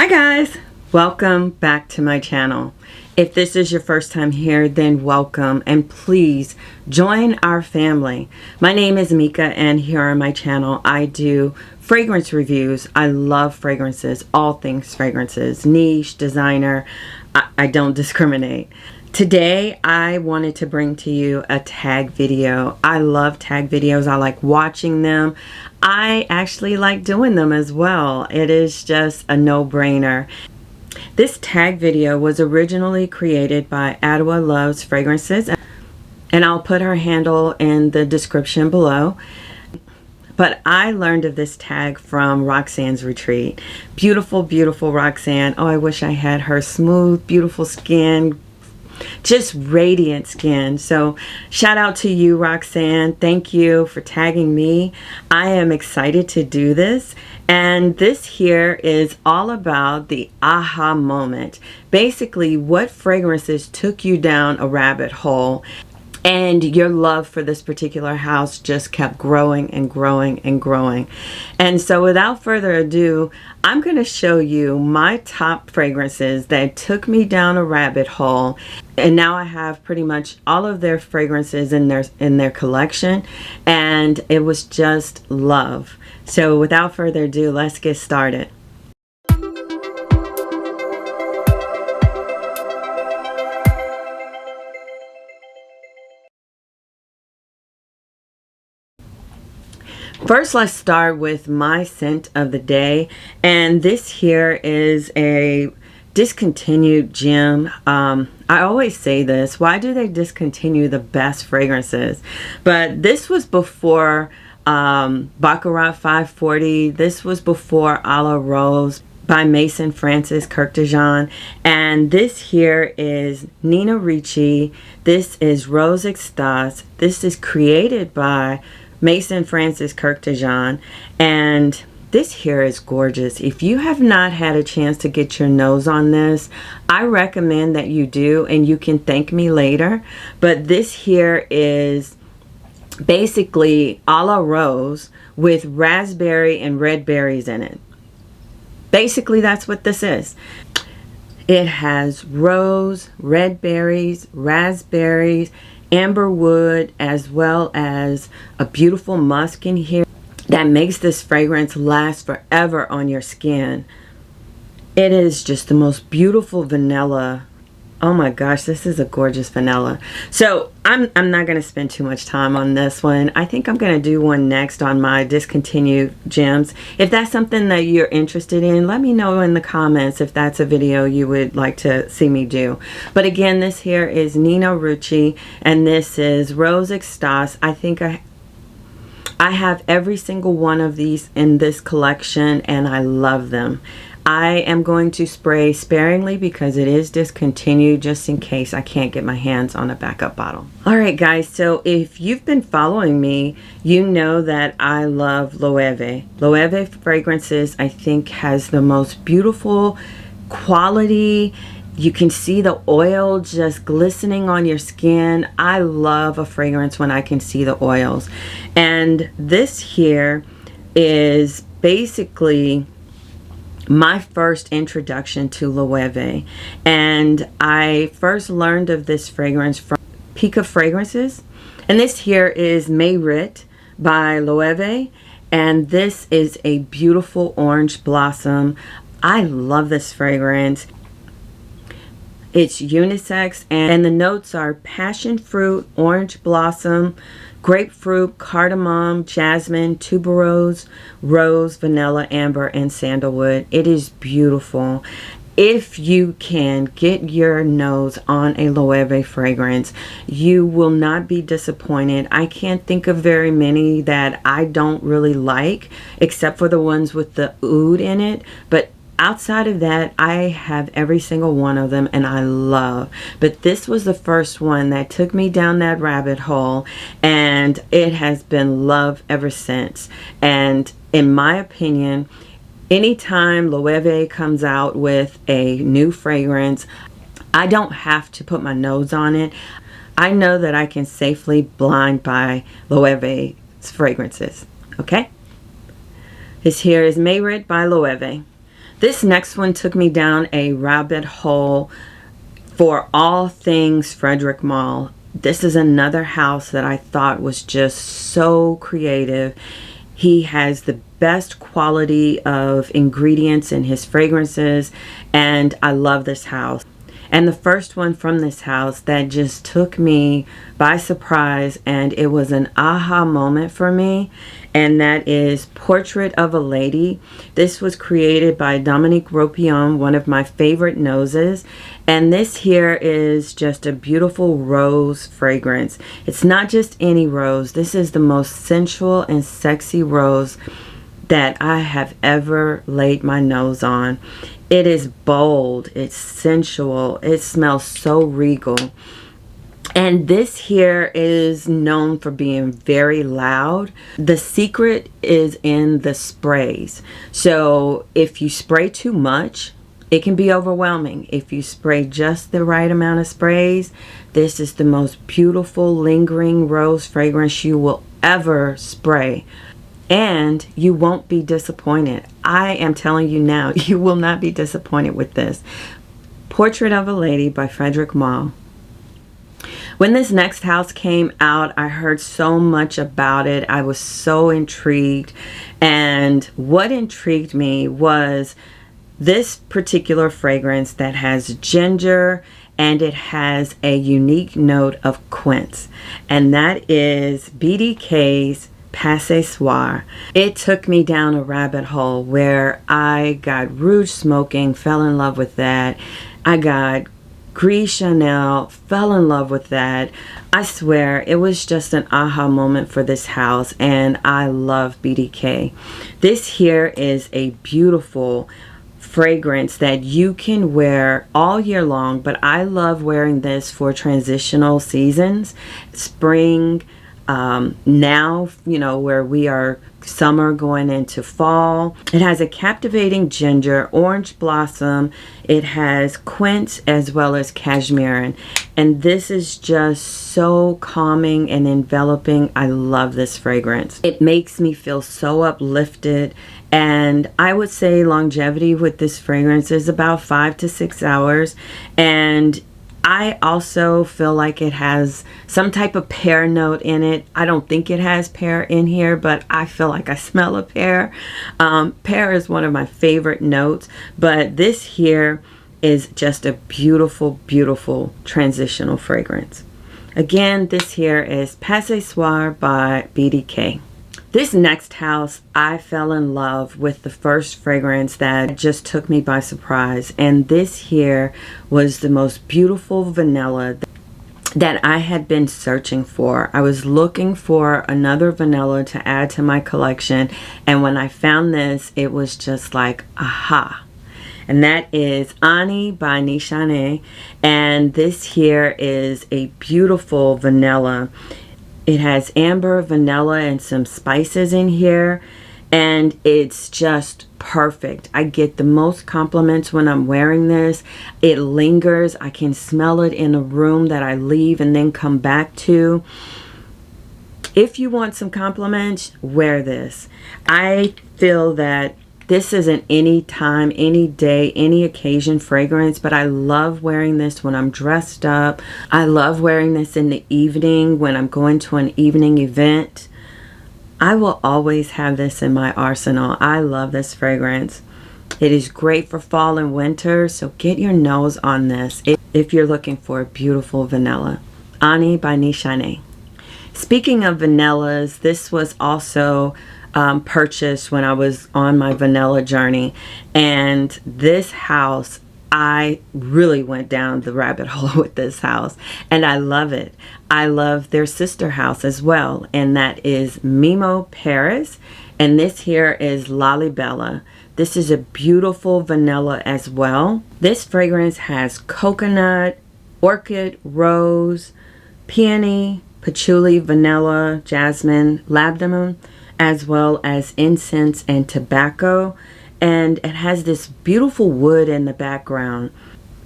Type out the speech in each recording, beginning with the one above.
Hi guys, welcome back to my channel. If this is your first time here, then welcome and please join our family. My name is Mika and here on my channel I do fragrance reviews. I love fragrances, all things fragrances, niche, designer. I don't discriminate. Today I wanted to bring to you a tag video. I love tag videos. I like watching them. I actually like doing them as well. It is just a no-brainer. This tag video was originally created by Adwa Loves Fragrances, and I'll put her handle in the description below. But I learned of this tag from Roxanne's retreat. Beautiful, beautiful Roxanne. Oh, I wish I had her smooth, beautiful skin. Just radiant skin. So shout out to you, Roxanne. Thank you for tagging me. I am excited to do this. And this here is all about the aha moment. Basically, what fragrances took you down a rabbit hole and your love for this particular house just kept growing and growing and growing. And so without further ado, I'm going to show you my top fragrances that took me down a rabbit hole. And now I have pretty much all of their fragrances in their collection, and it was just love. So without further ado, let's get started. First, let's start with my scent of the day, and this here is a discontinued gem. I always say this, why do they discontinue the best fragrances? But this was before Baccarat 540. This was before A La Rose by Mason Francis Kurkdjian, and this here is Nina Ricci. This is Rose Extase. This is created by Mason Francis Kurkdjian, and this here is gorgeous. If you have not had a chance to get your nose on this, I recommend that you do, and you can thank me later. But this here is basically a la rose with raspberry and red berries in it. Basically, that's what this is. It has rose, red berries, raspberries, amber wood, as well as a beautiful musk in here that makes this fragrance last forever on your skin. It is just the most beautiful vanilla. Oh my gosh, this is a gorgeous vanilla. So I'm not going to spend too much time on this one. I think I'm going to do one next on my discontinued gems. If that's something that you're interested in, let me know in the comments if that's a video you would like to see me do. But again, this here is Nina Ricci, and this is Rose Extase. I think I have every single one of these in this collection, and I love them. I am going to spray sparingly because it is discontinued, just in case I can't get my hands on a backup bottle. Alright guys, so if you've been following me, you know that I love Loewe. Loewe fragrances, I think, has the most beautiful quality. You can see the oil just glistening on your skin. I love a fragrance when I can see the oils. And this here is basically my first introduction to Loewe, and I first learned of this fragrance from Pika Fragrances, and this here is Mayrit by Loewe, and this is a beautiful orange blossom. I love this fragrance. It's unisex, and the notes are passion fruit, orange blossom, grapefruit, cardamom, jasmine, tuberose, rose, vanilla, amber, and sandalwood. It is beautiful. If you can get your nose on a Loewe fragrance, you will not be disappointed. I can't think of very many that I don't really like, except for the ones with the oud in it. But outside of that, I have every single one of them, and I love. But this was the first one that took me down that rabbit hole, and it has been love ever since. And in my opinion, anytime Loewe comes out with a new fragrance, I don't have to put my nose on it. I know that I can safely blind buy Loewe's fragrances. Okay? This here is Mayrit by Loewe. This next one took me down a rabbit hole for all things Frederic Malle. This is another house that I thought was just so creative. He has the best quality of ingredients in his fragrances, and I love this house. And the first one from this house that just took me by surprise, and it was an aha moment for me, and that is Portrait of a Lady. This was created by Dominique Ropion, one of my favorite noses. And this here is just a beautiful rose fragrance. It's not just any rose. This is the most sensual and sexy rose that I have ever laid my nose on. It is bold, it's sensual, it smells so regal. And this here is known for being very loud. The secret is in the sprays. So if you spray too much, it can be overwhelming. If you spray just the right amount of sprays, this is the most beautiful lingering rose fragrance you will ever spray. And you won't be disappointed. I am telling you now, you will not be disappointed with this. Portrait of a Lady by Frederic Malle. When this next house came out, I heard so much about it. I was so intrigued. And what intrigued me was this particular fragrance that has ginger and it has a unique note of quince. And that is BDK's Ce Soir. It took me down a rabbit hole where I got Rouge smoking, fell in love with that. I got Gris Chanel, fell in love with that. I swear it was just an aha moment for this house, and I love BDK. This here is a beautiful fragrance that you can wear all year long, but I love wearing this for transitional seasons. Spring, now, you know, where we are summer going into fall. It has a captivating ginger, orange blossom. It has quince as well as cashmere. And this is just so calming and enveloping. I love this fragrance. It makes me feel so uplifted. And I would say longevity with this fragrance is about 5 to 6 hours. And I also feel like it has some type of pear note in it. I don't think it has pear in here, but I feel like I smell a pear. Pear is one of my favorite notes, but this here is just a beautiful, beautiful transitional fragrance. Again, this here is Ce Soir by BDK. This next house, I fell in love with the first fragrance that just took me by surprise. And this here was the most beautiful vanilla that I had been searching for. I was looking for another vanilla to add to my collection. And when I found this, it was just like, aha. And that is Annie by Nishane. And this here is a beautiful vanilla. It has amber, vanilla, and some spices in here, and it's just perfect. I get the most compliments when I'm wearing this. It lingers. I can smell it in a room that I leave and then come back to. If you want some compliments, wear this. I feel that this is an any time, any day, any occasion fragrance, but I love wearing this when I'm dressed up. I love wearing this in the evening when I'm going to an evening event. I will always have this in my arsenal. I love this fragrance. It is great for fall and winter, so get your nose on this if you're looking for a beautiful vanilla. Annie by Nishane. Speaking of vanillas, this was also purchased when I was on my vanilla journey, and this house, I really went down the rabbit hole with this house, and I love it. I love their sister house as well, and that is Memo Paris, and this here is Lalibela. This is a beautiful vanilla as well. This fragrance has coconut, orchid, rose, peony, patchouli, vanilla, jasmine, labdanum, as well as incense and tobacco, and it has this beautiful wood in the background.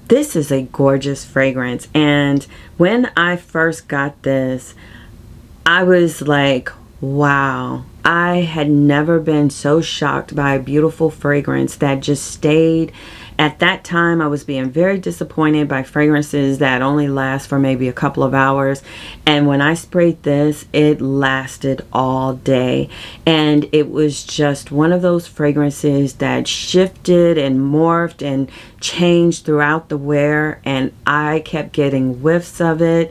This is a gorgeous fragrance, and when I first got this, I was like, wow, I had never been so shocked by a beautiful fragrance that just stayed. At that time, I was being very disappointed by fragrances that only last for maybe a couple of hours. And when I sprayed this, it lasted all day. And it was just one of those fragrances that shifted and morphed and changed throughout the wear. And I kept getting whiffs of it.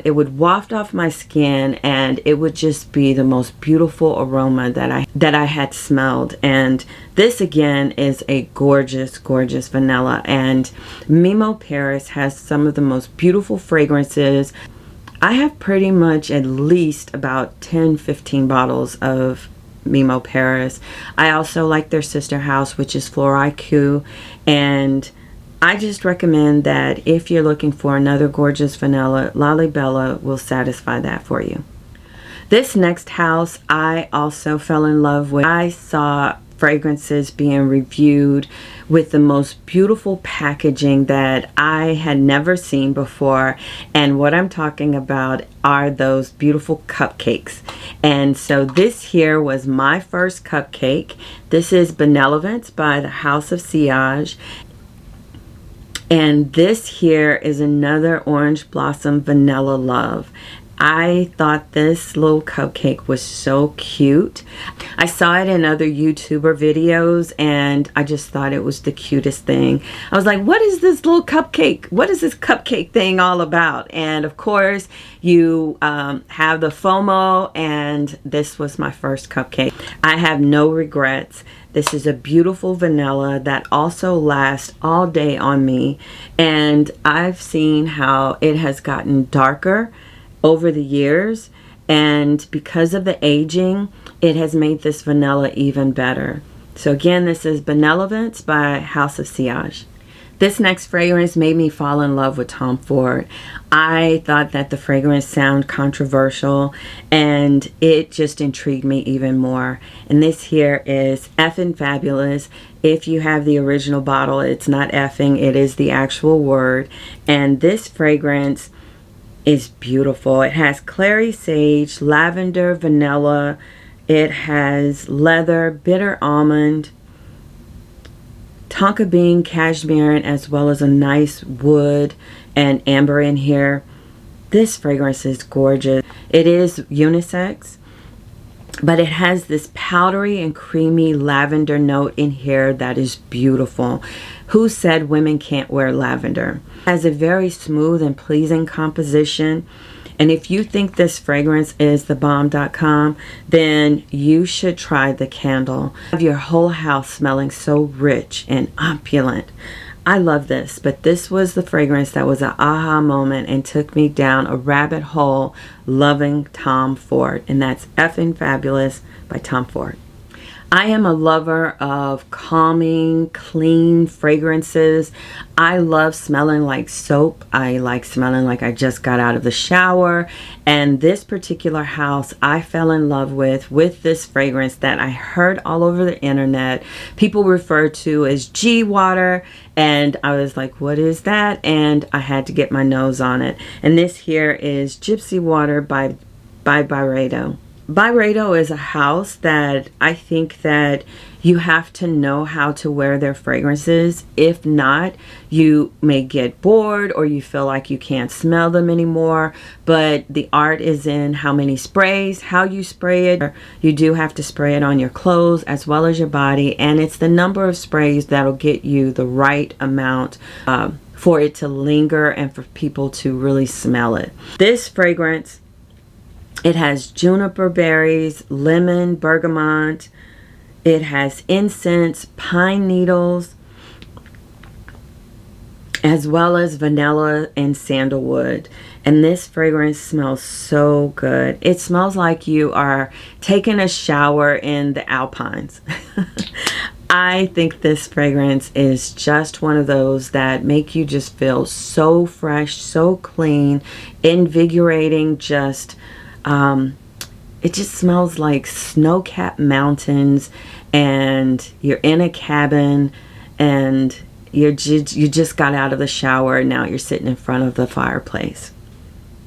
It would waft off my skin, and it would just be the most beautiful aroma that I had smelled. And this again is a gorgeous, gorgeous vanilla. And Memo Paris has some of the most beautiful fragrances. I have pretty much at least about 10-15 bottles of Memo Paris. I also like their sister house, which is Fleur IQ, and I just recommend that if you're looking for another gorgeous vanilla, Lalibela will satisfy that for you. This next house I also fell in love with. I saw fragrances being reviewed with the most beautiful packaging that I had never seen before, and what I'm talking about are those beautiful cupcakes. And so this here was my first cupcake. This is Benevolence by the House of Sillage. And this here is another Orange Blossom Vanilla Love. I thought this little cupcake was so cute. I saw it in other YouTuber videos and I just thought it was the cutest thing. I was like, what is this little cupcake? What is this cupcake thing all about? And of course, you have the FOMO, and this was my first cupcake. I have no regrets. This is a beautiful vanilla that also lasts all day on me, and I've seen how it has gotten darker over the years, and because of the aging, it has made this vanilla even better. So again, this is Benevolence by House of Sillage. This next fragrance made me fall in love with Tom Ford. I thought that the fragrance sounded controversial, and it just intrigued me even more. And this here is Effin' Fabulous. If you have the original bottle, it's not effing, it is the actual word. And this fragrance is beautiful. It has clary sage, lavender, vanilla. It has leather, bitter almond, tonka bean, cashmere, as well as a nice wood and amber in here. This fragrance is gorgeous. It is unisex, but it has this powdery and creamy lavender note in here that is beautiful. Who said women can't wear lavender? It has a very smooth and pleasing composition. And if you think this fragrance is the bomb.com, then you should try the candle. Have your whole house smelling so rich and opulent. I love this, but this was the fragrance that was an aha moment and took me down a rabbit hole loving Tom Ford. And that's Effin' Fabulous by Tom Ford. I am a lover of calming, clean fragrances. I love smelling like soap. I like smelling like I just got out of the shower. And this particular house I fell in love with this fragrance that I heard all over the internet. People refer to as G water. And I was like, what is that? And I had to get my nose on it. And this here is Gypsy Water by Byredo. Byredo is a house that I think that you have to know how to wear their fragrances. If not, you may get bored or you feel like you can't smell them anymore. But the art is in how many sprays, how you spray it. You do have to spray it on your clothes as well as your body. And it's the number of sprays that'll get you the right amount for it to linger and for people to really smell it. This fragrance, it has juniper berries, lemon, bergamot. It has incense, pine needles, as well as vanilla and sandalwood. And this fragrance smells so good. It smells like you are taking a shower in the Alpines. I think this fragrance is just one of those that make you just feel so fresh, so clean, invigorating, it just smells like snow-capped mountains, and you're in a cabin and you just got out of the shower and now you're sitting in front of the fireplace.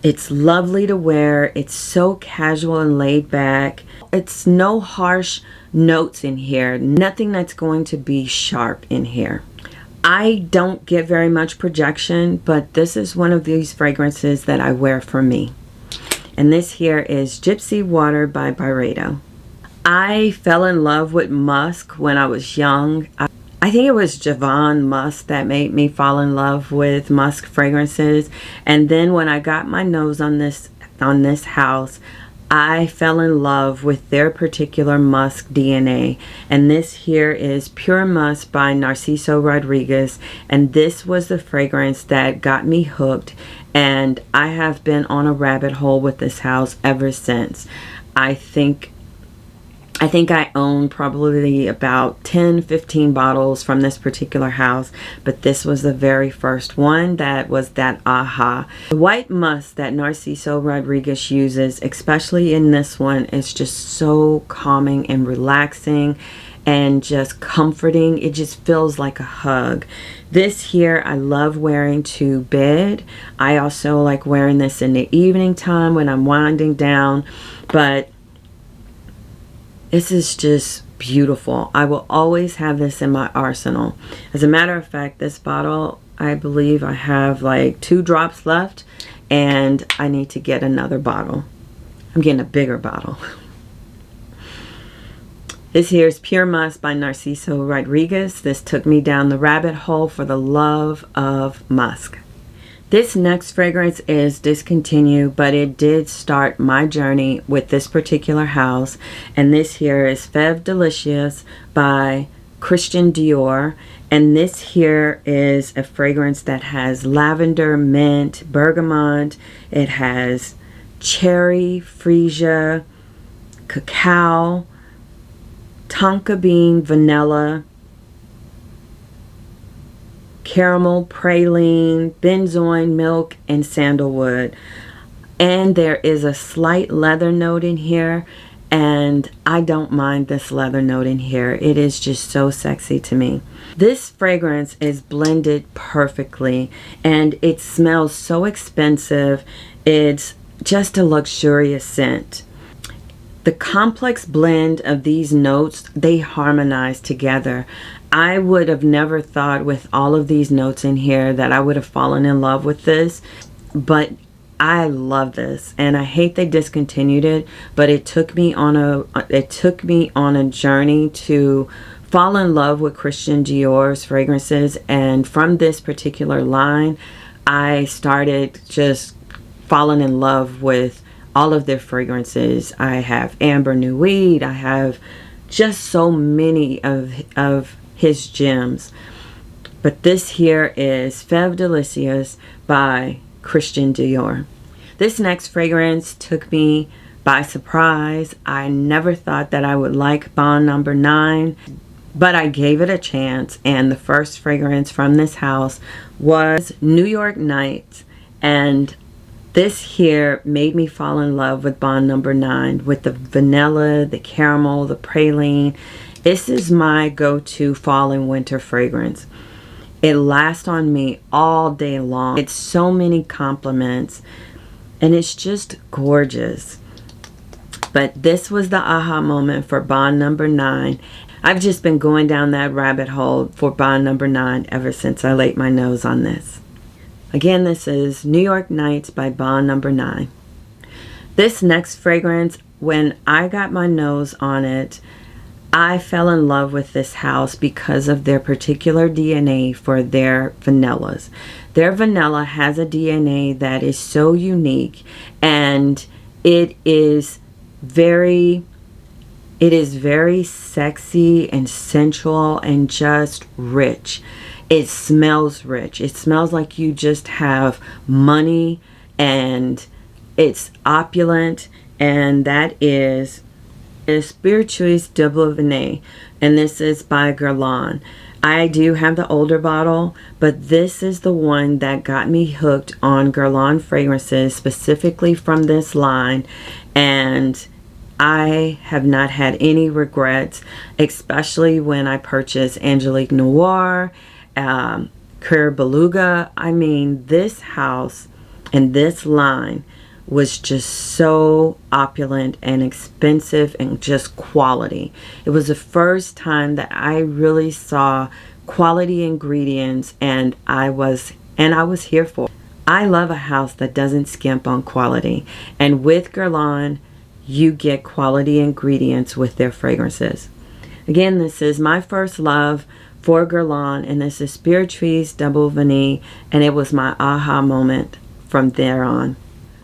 It's lovely to wear. It's so casual and laid back. It's no harsh notes in here. Nothing that's going to be sharp in here. I don't get very much projection, but this is one of these fragrances that I wear for me. And this here is Gypsy Water by Byredo. I fell in love with Musc when I was young. I think it was Javon Musc that made me fall in love with Musc fragrances. And then when I got my nose on this house, I fell in love with their particular Musc DNA. And this here is Pure Musc by Narciso Rodriguez. And this was the fragrance that got me hooked. And I have been on a rabbit hole with this house ever since. I think I own probably about 10-15 bottles from this particular house, but this was the very first one that was that aha. The white musk that Narciso Rodriguez uses, especially in this one, is just so calming and relaxing and just comforting. It just feels like a hug. This here I love wearing to bed. I also like wearing this in the evening time when I'm winding down, but this is just beautiful. I will always have this in my arsenal. As a matter of fact, this bottle, I believe I have like 2 drops left, and I need to get another bottle. I'm getting a bigger bottle. This here is Pure Musc by Narciso Rodriguez. This took me down the rabbit hole for the love of musk. This next fragrance is discontinued, but it did start my journey with this particular house. And this here is Fève Délicieuse by Christian Dior. And this here is a fragrance that has lavender, mint, bergamot. It has cherry, freesia, cacao, tonka bean, vanilla, caramel, praline, benzoin, milk, and sandalwood. And there is a slight leather note in here, and I don't mind this leather note in here. It is just so sexy to me. This fragrance is blended perfectly, and it smells so expensive. It's just a luxurious scent. The complex blend of these notes, they harmonize together. I would have never thought with all of these notes in here that I would have fallen in love with this, but I love this, and I hate they discontinued it, but it took me on a journey to fall in love with Christian Dior's fragrances. And from this particular line, I started just falling in love with all of their fragrances. I have Amber Nuit. I have just so many of his gems. But this here is Fève Délicieuse by Christian Dior. This next fragrance took me by surprise. I never thought that I would like Bond No. 9, but I gave it a chance, and the first fragrance from this house was New York Nights. And this here made me fall in love with Bond No. 9, with the vanilla, the caramel, the praline. This is my go-to fall and winter fragrance. It lasts on me all day long. It's so many compliments, and it's just gorgeous. But this was the aha moment for Bond No. 9. I've just been going down that rabbit hole for Bond No. 9 ever since I laid my nose on this. Again, this is New York Nights by Bond No. 9. This next fragrance, when I got my nose on it, I fell in love with this house because of their particular DNA for their vanillas. Their vanilla has a DNA that is so unique, and it is very sexy and sensual and just rich. It smells rich. It smells like you just have money, and it's opulent, and that is Spiritueuse Oud, and this is by Guerlain. I do have the older bottle, but this is the one that got me hooked on Guerlain fragrances, specifically from this line, and I have not had any regrets, especially when I purchased Angelique Noir, Cœur Beluga. I mean, this house, And this line was just so opulent and expensive and just quality. It was the first time that I really saw quality ingredients, and I was here for it. I love a house that doesn't skimp on quality, and with Guerlain you get quality ingredients with their fragrances. Again, this is my first love for Guerlain, and this is Spiritueuse Double Vanille, and it was my aha moment from there on.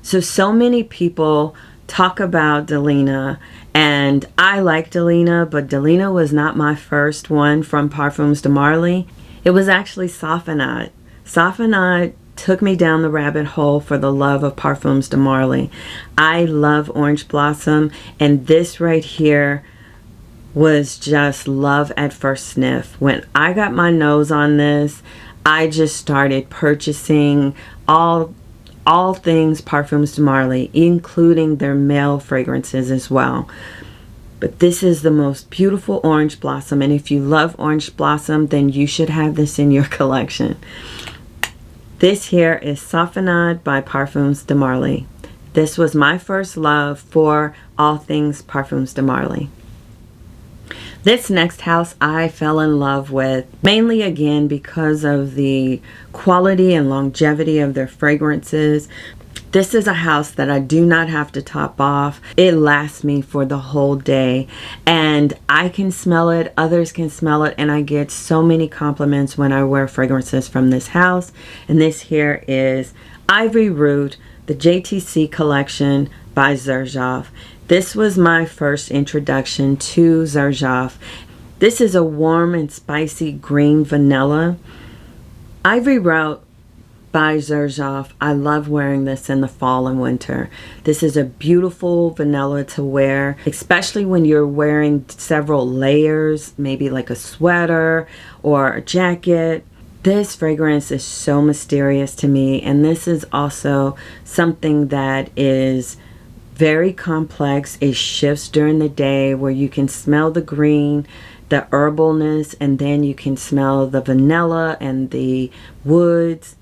So many people talk about Delina, and I like Delina, but Delina was not my first one from Parfums de Marly. It was actually Safanad. Safanad took me down the rabbit hole for the love of Parfums de Marly. I love Orange Blossom, and this right here was just love at first sniff. When I got my nose on this, I just started purchasing all things Parfums de Marly, including their male fragrances as well. But this is the most beautiful Orange Blossom, and if you love Orange Blossom, then you should have this in your collection. This here is Safanad by Parfums de Marly. This was my first love for all things Parfums de Marly. This next house I fell in love with, mainly again because of the quality and longevity of their fragrances. This is a house that I do not have to top off. It lasts me for the whole day, and I can smell it, others can smell it, and I get so many compliments when I wear fragrances from this house. And this here is Ivory Root, the JTC collection by Xerjoff. This was my first introduction to Xerjoff. This is a warm and spicy green vanilla. Ivory Root by Xerjoff. I love wearing this in the fall and winter. This is a beautiful vanilla to wear, especially when you're wearing several layers, maybe like a sweater or a jacket. This fragrance is so mysterious to me, and this is also something that is very complex. It shifts during the day where you can smell the green, the herbalness, and then you can smell the vanilla and the woods.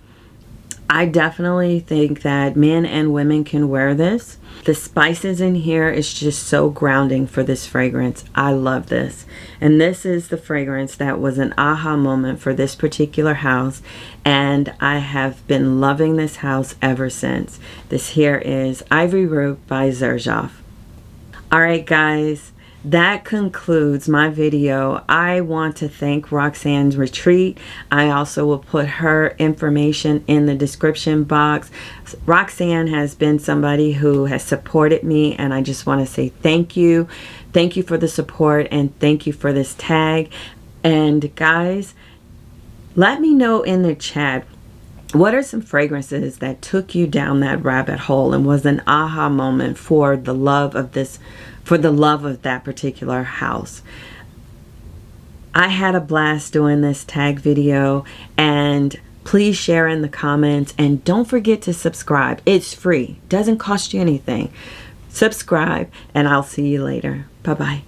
I definitely think that men and women can wear this. The spices in here is just so grounding for this fragrance. I love this. And this is the fragrance that was an aha moment for this particular house, and I have been loving this house ever since. This here is Ivory Root by Xerjoff. Alright guys, that concludes my video. I want to thank Roxanne's Retreat. I also will put her information in the description box. Roxanne has been somebody who has supported me, and I just want to say thank you. Thank you for the support, and thank you for this tag. And guys, let me know in the chat, what are some fragrances that took you down that rabbit hole and was an aha moment for the love of this, for the love of that particular house? I had a blast doing this tag video, and please share in the comments, and don't forget to subscribe. It's free, doesn't cost you anything. Subscribe, and I'll see you later. Bye bye.